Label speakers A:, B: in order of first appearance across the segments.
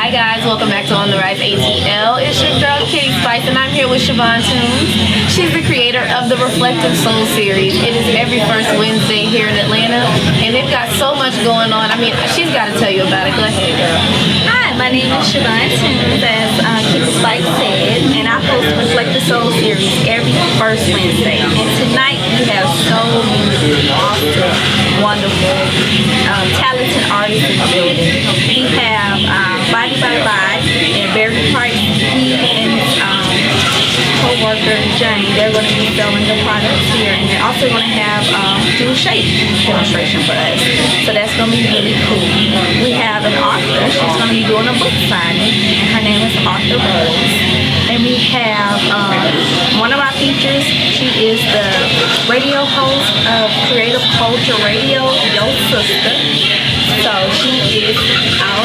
A: Hi guys, welcome back to On the Rise ATL. It's your girl Kitty Spice and I'm here with Siobhan Tunes. She's the creator of the Reflective Soul series. It is every first Wednesday here in Atlanta and they've got so much going on. I mean, she's got to tell you about it. Go ahead, girl.
B: Hi, my name is Siobhan Tunes, as Kitty Spice said, and I host the Reflective Soul series every first Wednesday. And tonight we have so many awesome, wonderful, talented artists in the building. We have Body by Body and Barry Price. He and his co-worker Jane, they're going to be selling the products here, and they're also going to have do a shape demonstration for us. So that's going to be really cool. We have an author. She's going to be doing a book signing, and her name is Author Rose. And we have one of our features. She is the radio host of Creative Culture Radio, Yo Sister. So she is our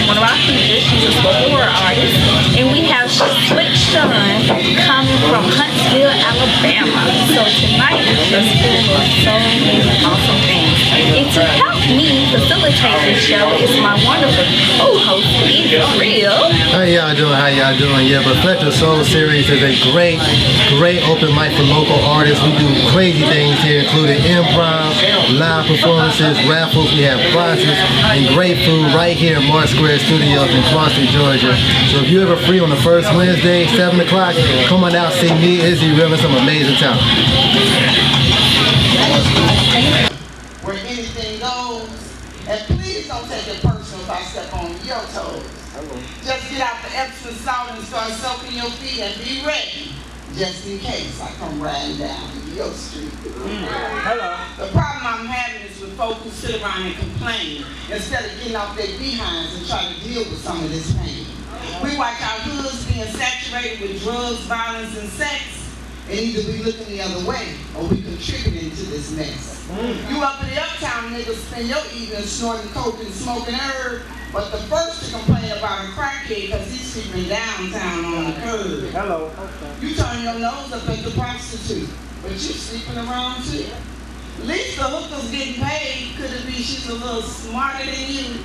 B: one of our features. She's a spoken word artist. And we have Slick Sean coming from Huntsville, Alabama. So tonight is just full of so many awesome things. And to help me facilitate this show is my wonderful co-host, Real.
C: How y'all doing? Yeah, Reflective Soul series is a great open mic for local artists. We do crazy things here, including improv, live performances, raffles. We have prizes and great food right here in Mark Square Studios in Clarkston, Georgia. So if you're ever free on the first Wednesday, 7 o'clock, come on out, see me, Izzy, Real, and some amazing talent.
D: Where anything goes, and please don't take it personal if I step on your toes. Just get out the Epsom salt and start soaking your feet and be ready, just in case I come riding down your street. Hello. The problem I'm having is with folks who sit around and complain instead of getting off their behinds and try to deal with some of this pain. We watch our hoods being saturated with drugs, violence, and sex, and either we looking the other way or we contributing to this mess. You up in the uptown niggas spend your evening snorting coke and smoking herb, but the first to complain about a crackhead because he's sleeping downtown on the curb. Hello. You turn your nose up at the prostitute, but you sleeping around too. At least the hooker's getting paid. Could it be she's a little smarter than you?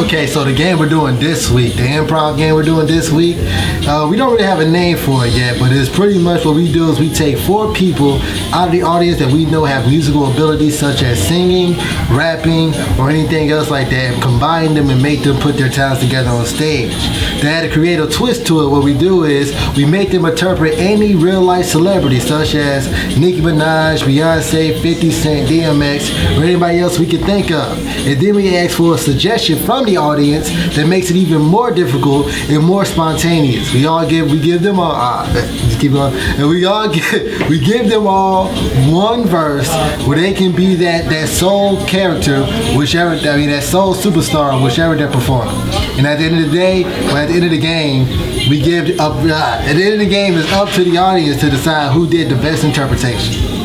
C: Okay, so the game we're doing this week, the improv game we're doing this week, we don't really have a name for it yet, but it's pretty much what we do is we take 4 people out of the audience that we know have musical abilities such as singing, rapping, or anything else like that, and combine them and make them put their talents together on stage. To add a creative twist to it, what we do is we make them interpret any real life celebrity such as Nicki Minaj, Beyonce, 50 Cent, DMX, or anybody else we can think of. And then we ask for a suggestion from the audience that makes it even more difficult and more spontaneous. We give them all just keep going. And we give them all one verse where they can be that soul character, that soul superstar, whichever they're performing. And at the end of the day, or at the end of the game, we give up. At the end of the game, it's up to the audience to decide who did the best interpretation.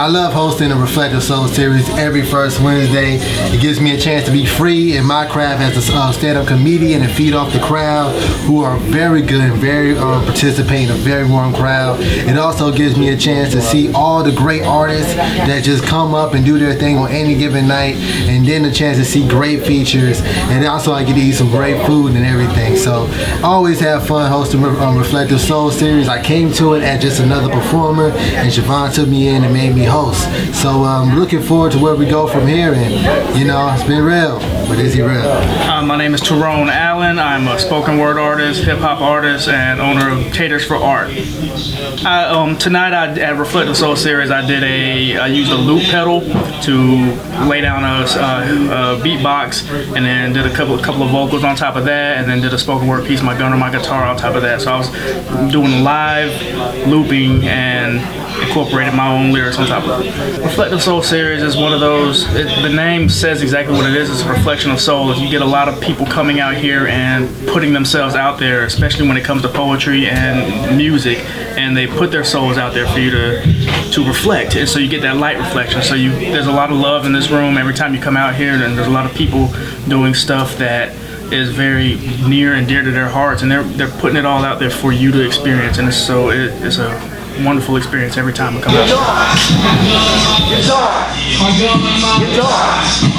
C: I love hosting the Reflective Soul series every first Wednesday. It gives me a chance to be free in my craft as a stand-up comedian and feed off the crowd who are very good and very participating, a very warm crowd. It also gives me a chance to see all the great artists that just come up and do their thing on any given night, and then a chance to see great features, and also I get to eat some great food and everything. So I always have fun hosting Reflective Soul series. I came to it as just another performer, and Siobhan took me in and made me host. So looking forward to where we go from here, and it's been real, but is he real?
E: My name is Tyrone Allen. I'm a spoken word artist, hip hop artist, and owner of Caters for Art. Tonight at Reflective Soul Series, I used a loop pedal to lay down a beatbox, and then did a couple of vocals on top of that, and then did a spoken word piece, my gun or my guitar on top of that. So I was doing live looping and incorporated my own lyrics on top of it. Reflective Soul Series is one of those, the name says exactly what it is. It's a reflection of soul. You get a lot of people coming out here and putting themselves out there, especially when it comes to poetry and music, and they put their souls out there for you to reflect, and so you get that light reflection. So there's a lot of love in this room every time you come out here, and there's a lot of people doing stuff that is very near and dear to their hearts, and they're putting it all out there for you to experience, and it's a wonderful experience every time I come out.
F: Guitar.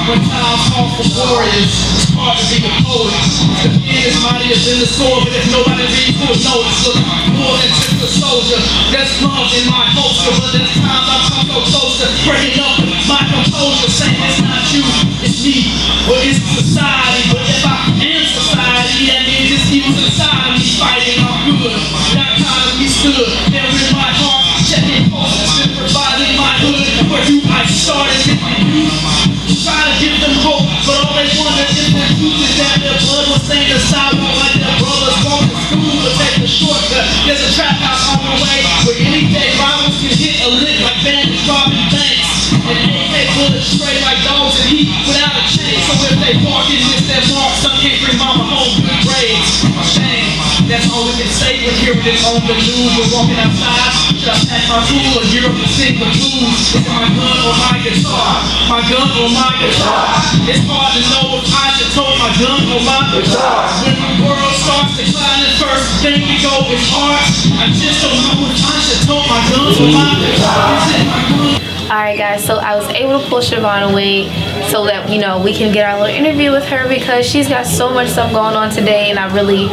F: When times call for warriors, it's hard to be a poet. The pen is mightier than the sword, but if nobody reads, who would notice? Look, more than just a soldier. There's love in my holster, but there's times I come so close to breaking up my composure, saying it's not you, it's me, or it's society. But if I am society, that means it's evil inside of me fighting. I'm good, not kind of me stood there in my heart, checking pulses, and providing my hood. Where you I started with the youth, try to give them hope, but all they wonder if the truth is that their blood was stained the sidewalk like their brothers walk to school to take the shortcut. There's a trap house on the way where any day rivals can hit a lick like bandits robbing banks, and AK bullets stray like dogs in heat without a chain. So if they walk and miss their mark, son can't bring mama home good grades. Shame, that's all we can say when hearing it on the news. We're walking outside, should I pack my tool or Europe and sing the blues? Is it my gun or my guitar? My gun or my guitar? It's hard to know if I should tote my gun or my guitar. When the world starts declining, first thing we go is art. I just don't know if I should tote my gun or my guitar. Is it my gun?
A: Alright guys, so I was able to pull Siobhan away so that we can get our little interview with her, because she's got so much stuff going on today, and I really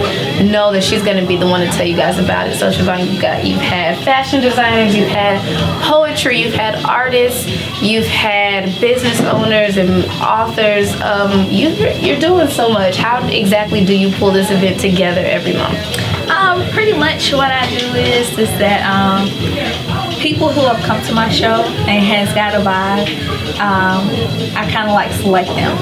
A: know that she's going to be the one to tell you guys about it. So Siobhan, you've had fashion designers, you've had poetry, you've had artists, you've had business owners and authors. You're doing so much. How exactly do you pull this event together every month?
B: Pretty much what I do is that people who have come to my show and has got a vibe, I kind of like select them.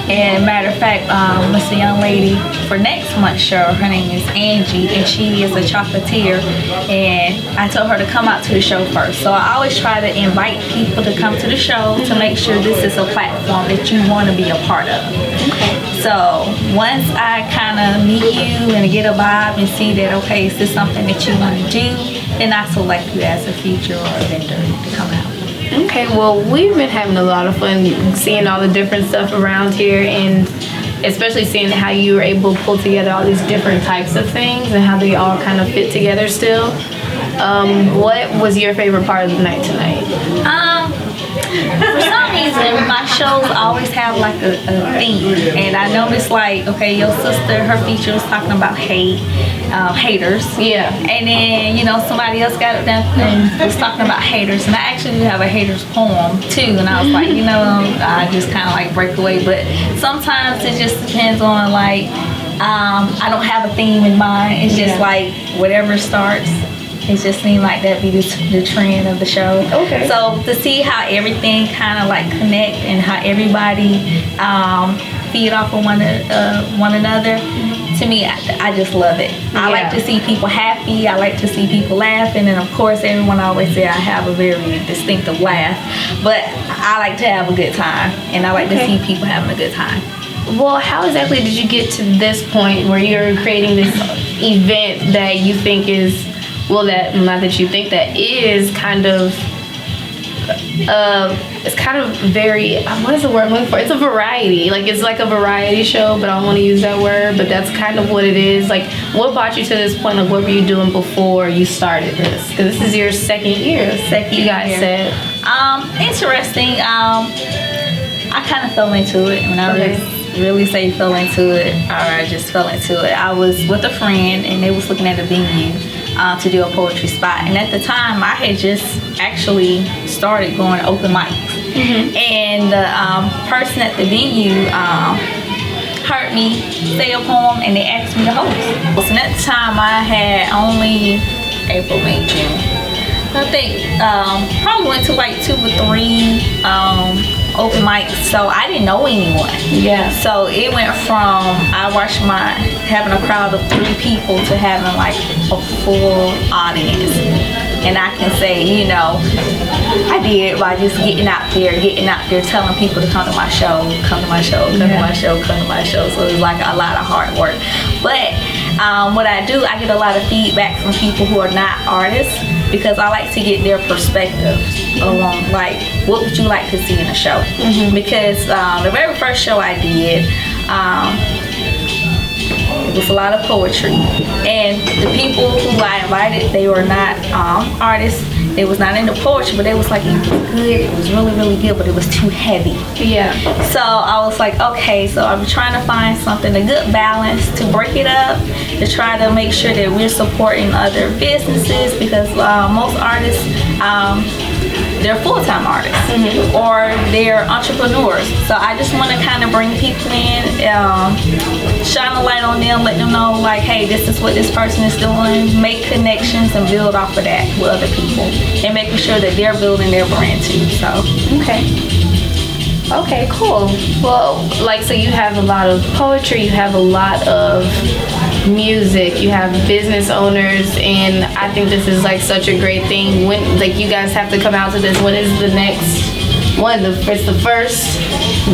B: And matter of fact, it's a young lady for next month's show. Her name is Angie, and she is a chocolatier. And I told her to come out to the show first. So I always try to invite people to come to the show to make sure this is a platform that you want to be a part of. So once I kind of meet you and get a vibe and see that, okay, is this something that you want to do, then I select you as a feature or a vendor to come out.
A: Okay, well, we've been having a lot of fun seeing all the different stuff around here, and especially seeing how you were able to pull together all these different types of things and how they all kind of fit together still. What was your favorite part of the night tonight?
B: For some reason, my shows always have like a theme, and I noticed like, okay, your sister, her feature was talking about haters.
A: Yeah.
B: And then, somebody else got it done and was talking about haters, and I actually have a haters poem too, and I was like, I just kind of like break away, but sometimes it just depends on like, I don't have a theme in mind. It's just like whatever starts. It just seemed like that'd be the trend of the show. Okay. So to see how everything kind of like connect and how everybody feed off of one another, to me, I just love it. I like to see people happy. I like to see people laughing, and of course, everyone always say I have a very distinctive laugh, but I like to have a good time, and I like to see people having a good time.
A: Well, how exactly did you get to this point where you're creating this event that you think is, well, that not that you think, that is kind of it's kind of very, what is the word I'm looking for? It's a variety. Like, it's like a variety show, but I don't want to use that word, but that's kind of what it is. Like, what brought you to this point? Like, what were you doing before you started this? Because this is your second year. You guys said.
B: Interesting. I kind of fell into it. When I really say fell into it, or I just fell into it. I was with a friend, and they was looking at a venue to do a poetry spot. And at the time, I had just actually started going to open mics. And the person at the venue heard me say a poem, and they asked me to host. And at the time, I had only April, May, June. I think probably went to like 2 or 3 open mics, so I didn't know anyone.
A: Yeah.
B: So it went from I watched having a crowd of 3 people to having like a full audience. And I can say, you know, I did by just getting out there, telling people to come to my show, come to my show, come to my show, come to my show. So it was like a lot of hard work. But what I do, I get a lot of feedback from people who are not artists, because I like to get their perspective along, like, what would you like to see in a show? Because the very first show I did, it was a lot of poetry, and the people who I invited, they were not artists. They was not into poetry, but they was like, it was good, it was really, really good, but it was too heavy.
A: Yeah.
B: So I was like, okay, so I'm trying to find something, a good balance to break it up, to try to make sure that we're supporting other businesses, because most artists, they're full-time artists or they're entrepreneurs. So I just want to kind of bring people in, shine a light on them, let them know like, hey, this is what this person is doing, make connections and build off of that with other people, and making sure that they're building their brand too. So
A: Okay, cool. Well, like, so you have a lot of poetry, you have a lot of music, you have business owners, and I think this is like such a great thing. When, like, you guys have to come out to this. When is the next one? It's the first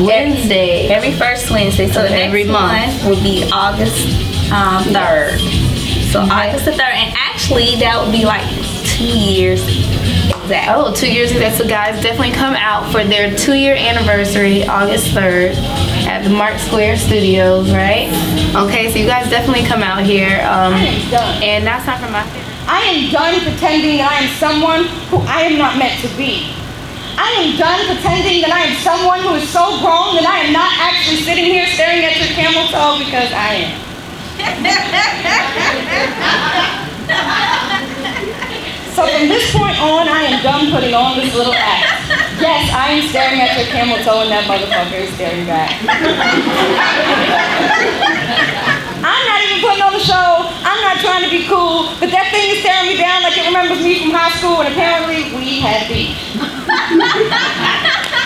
A: Wednesday.
B: Every first Wednesday. So the
A: every
B: next
A: month
B: one would be August 3rd. So August the 3rd, and actually that would be like 2 years. Exactly.
A: Oh, 2 years exactly. So guys, definitely come out for their 2-year anniversary, August 3rd, at the Mark Square Studios, right? Okay, so you guys definitely come out here. And now it's time for my favorite.
G: I am done pretending that I am someone who I am not meant to be. I am done pretending that I am someone who is so grown that I am not actually sitting here staring at your camel toe, because I am. So from this point on, I am done putting on this little act. Yes, I am staring at your camel toe, and that motherfucker is staring back. I'm not even putting on the show. I'm not trying to be cool, but that thing is staring me down like it remembers me from high school, and apparently we had beef.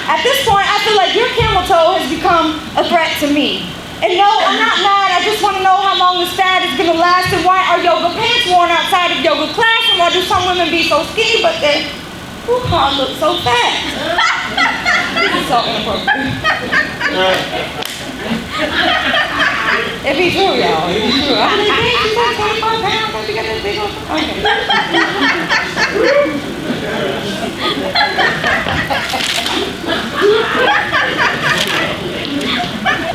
G: At this point, I feel like your camel toe has become a threat to me. And no, I'm not mad. I just want to know how long this fad is going to last, and why are yoga pants worn outside of yoga class, and why do some women be so skinny but their hoo-ha look so fat? This is so inappropriate. It be true, y'all. It be true. I'm like, hey, she's like 25 pounds. She got this big old... Okay.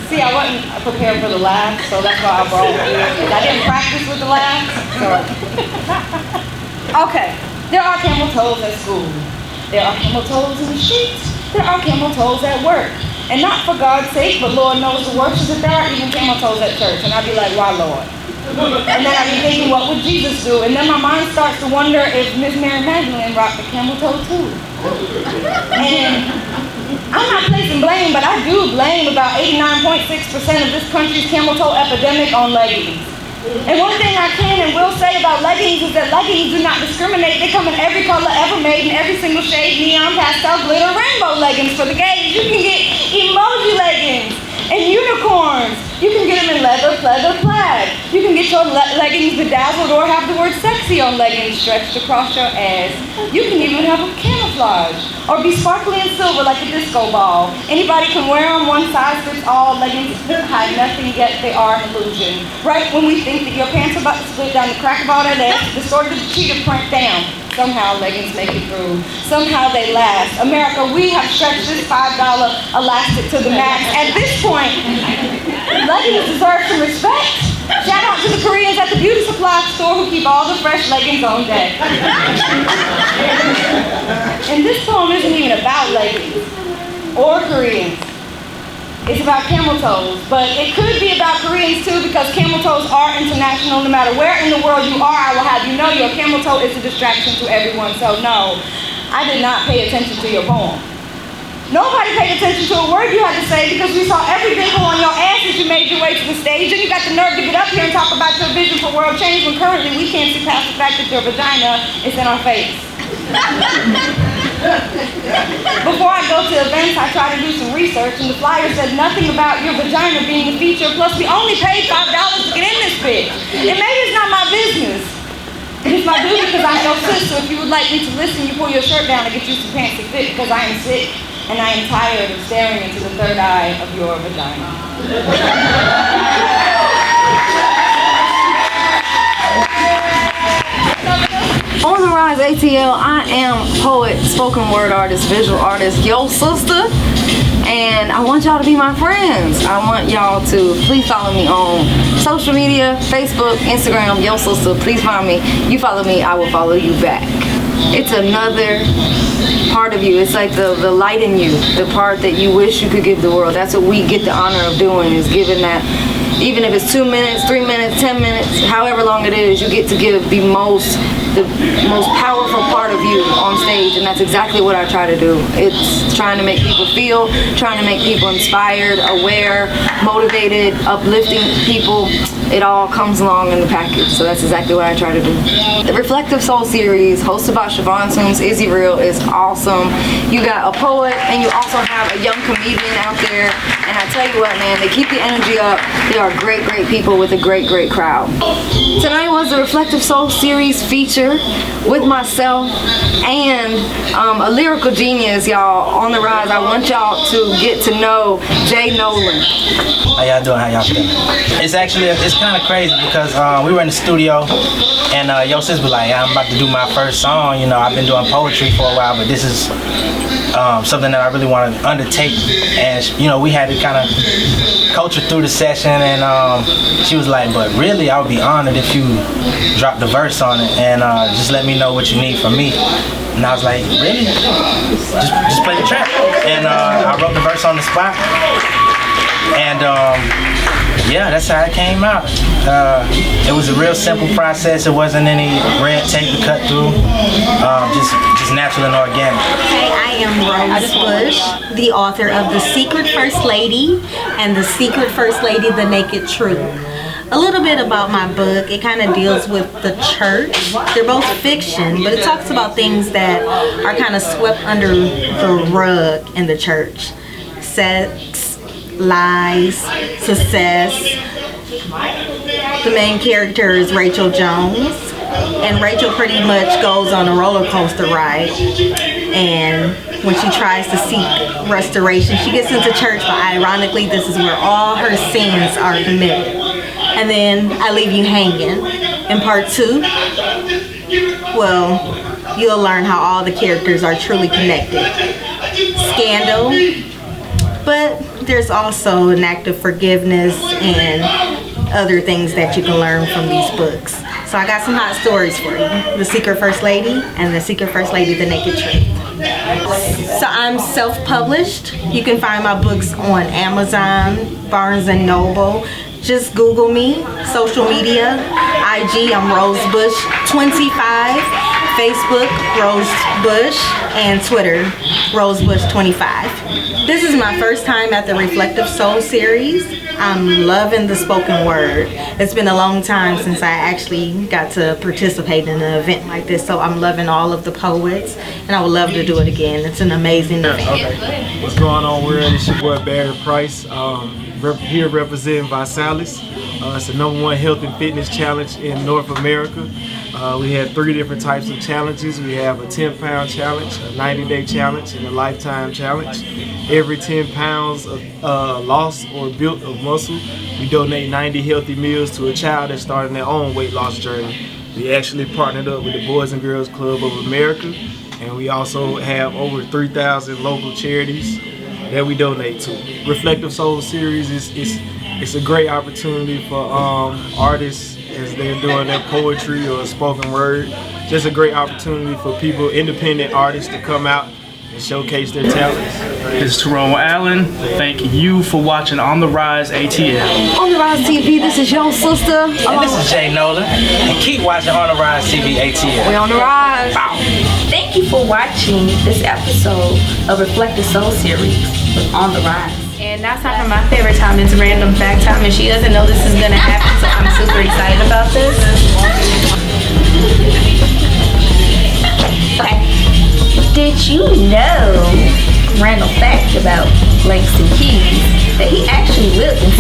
G: See, I wasn't prepared for the laugh, so that's why I brought it. I didn't practice with the laugh, so. Okay, there are camel toes at school. There are camel toes in the streets. There are camel toes at work. And not for God's sake, but Lord knows the worst is that there are even camel toes at church. And I'd be like, why, Lord? And then I'd be thinking, what would Jesus do? And then my mind starts to wonder if Miss Mary Magdalene rocked a camel toe too. And I'm not placing blame, but I do blame about 89.6% of this country's camel toe epidemic on leggings. And one thing I can and will say about leggings is that leggings do not discriminate. They come in every color ever made, in every single shade, neon, pastel, glitter, rainbow leggings for the gays. You can get emoji leggings and unicorns. You can get them in leather, pleather, plaid. You can get your leggings bedazzled or have the word sexy on leggings stretched across your ass. You can even have them camouflage or be sparkly and silver like a disco ball. Anybody can wear them, one size fits all. Leggings hide nothing, yet they are an illusion. Right when we think that your pants are about to split down the crack of all that ass, distorted the cheetah print down. Somehow leggings make it through. Somehow they last. America, we have stretched this $5 elastic to the max. At this point, leggings deserve some respect. Shout out to the Koreans at the beauty supply store who keep all the fresh leggings on deck. And this poem isn't even about leggings or Koreans. it's about camel toes. But it could be about Koreans too, because camel toes are international. No matter where in the world you are, I will have you know your camel toe is a distraction to everyone. So no, I did not pay attention to your poem. Nobody paid attention to a word you had to say because we saw every dimple on your ass as you made your way to the stage, and you got the nerve to get up here and talk about your vision for world change when currently we can't see past the fact that your vagina is in our face. Before I go to events, I try to do some research, and the flyer said nothing about your vagina being a feature, plus we only paid $5 to get in this bitch. And maybe it's not my business. It's my duty because I'm your sis, so if you would like me to listen, you pull your shirt down and get you some pants to fit, because I am sick. And I am tired of staring into the third eye of your vagina.
A: On the Rise ATL, I am poet, spoken word artist, visual artist, yo sister. And I want y'all to be my friends. I want y'all to please follow me on social media, Facebook, Instagram, yo sister. Please find me. You follow me, I will follow you back. It's another part of you. It's like the light in you, the part that you wish you could give the world. That's what we get the honor of doing, is giving that. Even if it's 2 minutes, 3 minutes, 10 minutes, however long it is, you get to give the most powerful part of you on stage, and that's exactly what I try to do. It's trying to make people feel, trying to make people inspired, aware, motivated, uplifting people. It all comes along in the package, so that's exactly what I try to do. The Reflective Soul series, hosted by Siobhan Toombs, Izzy Real, is awesome. You got a poet, and you also have a young comedian out there, and I tell you what, man, they keep the energy up. They are great, great people with a great, great crowd. Tonight was the Reflective Soul series feature with myself and a lyrical genius, y'all, on the rise. I want y'all to get to know Jay Nolan.
H: How y'all doing? How y'all feeling? It's kind of crazy because we were in the studio and yo sis was like, I'm about to do my first song. You know, I've been doing poetry for a while, but this is something that I really want to undertake. And you know, we had to kind of coach her through the session, and she was like, but really, I would be honored if you drop the verse on it and just let me know what you need from me. And I was like, really? Just play the track. And I wrote the verse on the spot. And yeah, that's how it came out. It was a real simple process. It wasn't any red tape to cut through. Just natural and organic.
I: Hey, I am Rose Bush, the author of The Secret First Lady and The Secret First Lady, The Naked Truth. A little bit about my book. It kind of deals with the church. They're both fiction, but it talks about things that are kind of swept under the rug in the church. Sex, lies, success. The main character is Rachel Jones, and Rachel pretty much goes on a roller coaster ride, and when she tries to seek restoration, she gets into church, but ironically this is where all her sins are committed. And then I leave you hanging. In part 2, well, you'll learn how all the characters are truly connected. Scandal, but there's also an act of forgiveness and other things that you can learn from these books. So I got some hot stories for you. The Secret First Lady and The Secret First Lady, The Naked Truth. So I'm self-published. You can find my books on Amazon, Barnes & Noble. Just Google me, social media, IG, I'm Rose Bush 25, Facebook, Rose Bush, and Twitter, Rose Bush 25. This is my first time at the Reflective Soul series. I'm loving the spoken word. It's been a long time since I actually got to participate in an event like this, so I'm loving all of the poets, and I would love to do it again. It's an amazing event.
J: Okay. What's going on, world? It's your boy Barry Price. Here representing Visalis. It's the #1 health and fitness challenge in North America. We have 3 different types of challenges. We have a 10-pound challenge, a 90-day challenge, and a lifetime challenge. Every 10 pounds of loss or built of muscle, we donate 90 healthy meals to a child that's starting their own weight loss journey. We actually partnered up with the Boys and Girls Club of America, and we also have over 3,000 local charities that we donate to. Reflective Soul series it's a great opportunity for artists as they're doing their poetry or spoken word. Just a great opportunity for people, independent artists, to come out and showcase their talents.
E: This is Tyrone Allen. Thank you for watching On the Rise ATL.
K: On the Rise TV, this is your sister.
H: And this is Jay Nolan. And keep watching On the Rise TV ATL.
K: We on the rise.
B: Thank you for watching this episode of Reflect the Soul series with On the Rise.
A: And now it's time for my favorite time. It's random fact time, and she doesn't know this is gonna happen, so I'm super excited about this.
B: Okay. Did you know, random fact about Langston Keys, that he actually lived in